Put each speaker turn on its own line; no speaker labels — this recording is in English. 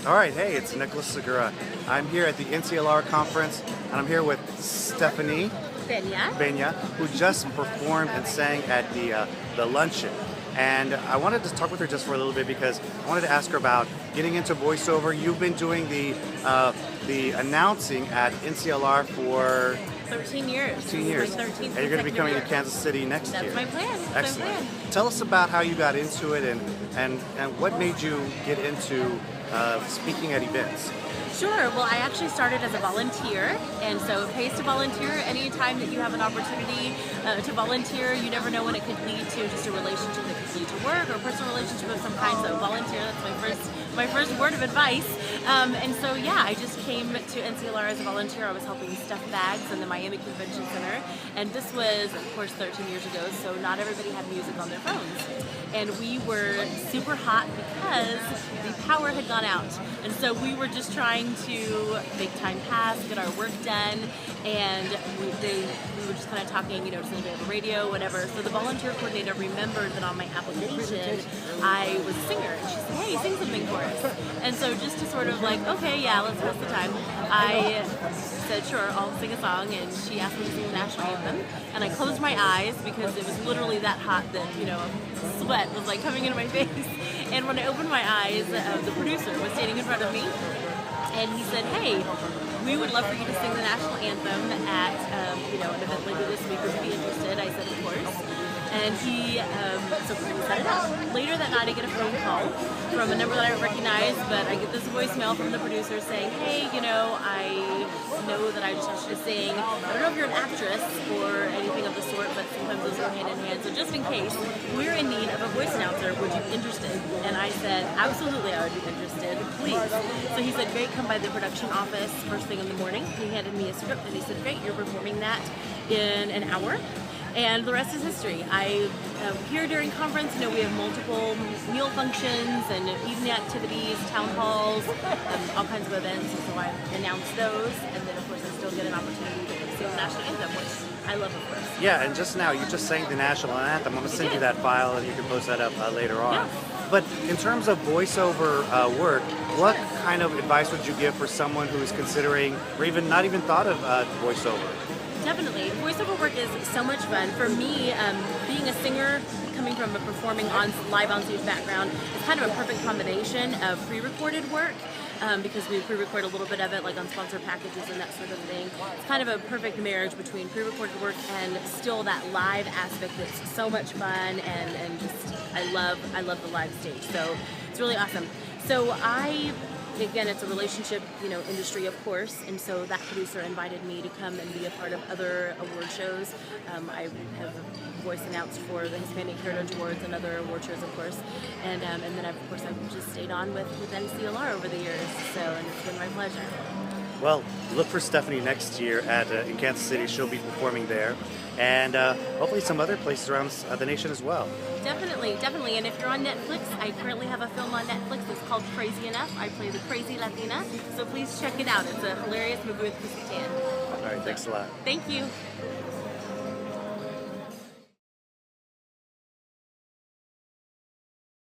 All right, hey, it's Nicholas Segura. I'm here at the NCLR conference, and I'm here with Stephanie Benya, who just performed and sang at the luncheon. And I wanted to talk with her just for a little bit because I wanted to ask her about getting into voiceover. You've been doing the announcing at NCLR for
13 years.
13 years.
My 13th
And you're going to be coming
year.
to Kansas City next year.
That's my plan.
Excellent.
My plan.
Tell us about how you got into it and what made you get into speaking at events.
Sure. Well, I actually started as a volunteer, and so it pays to volunteer. Anytime that you have an opportunity to volunteer, you never know when it could lead to just a relationship that could lead to work or a personal relationship of some kind. So volunteer, that's my first word of advice. And so yeah, I just came to NCLR as a volunteer. I was helping stuff bags in the Miami Convention Center, and this was, of course, 13 years ago. So not everybody had music on their phones, and we were super hot because the power had gone out, and so we were just trying to make time pass, get our work done, and we were just kind of talking, does anybody have a radio, whatever. So the volunteer coordinator remembered that on my application I was a singer, and she said, hey, sing something for us. And so just to sort of like, okay, yeah, let's pass the time, I said, sure, I'll sing a song, and she asked me to sing the national anthem, and I closed my eyes because it was literally that hot that, sweat was like coming into my face. And when I opened my eyes, the producer was standing in front of me, and he said, hey, we would love for you to sing the national anthem at an event later this week. Would you be interested? I said, of course. And he set it up. Later that night, I get a phone call from a number that I don't recognize, but I get this voicemail from the producer saying, hey, I know that I just asked you to sing. I don't know if you're an actress or anything of the sort, but sometimes those go hand in hand. So just in case, we're in need of a voice announcer. Would you be interested? And I said, absolutely, I would be interested. Please. So he said, great, come by the production office first thing in the morning. He handed me a script, and he said, great, you're performing that in an hour. And the rest is history. Here during conference, we have multiple meal functions and evening activities, town halls, all kinds of events, and so I announce those, and then of course I still get an opportunity to sing the national anthem, which I love, of course.
Yeah, and just now, you just sang the national anthem. I'm going to send you that file, and you can post that up later on.
Yeah.
But in terms of voiceover work, what kind of advice would you give for someone who's considering, or not even thought of voiceover?
Definitely. Voiceover work is so much fun. For me, being a singer, coming from a performing live on stage background, it's kind of a perfect combination of pre-recorded work, because we pre-record a little bit of it, like on sponsored packages and that sort of thing. It's kind of a perfect marriage between pre-recorded work and still that live aspect that's so much fun, and just I love the live stage. So it's really awesome. So again, it's a relationship, industry, of course, and so that producer invited me to come and be a part of other award shows. I have voice announced for the Hispanic Heritage Awards and other award shows, of course, and then I've just stayed on with NCLR over the years, and it's been my pleasure.
Well, look for Stephanie next year in Kansas City. She'll be performing there, and hopefully some other places around the nation as well.
Definitely. And if you're on Netflix, I currently have a film on Netflix that's called Crazy Enough. I play the crazy Latina, so please check it out. It's a hilarious movie with Chrissy Tan.
All right, thanks a lot.
Thank you.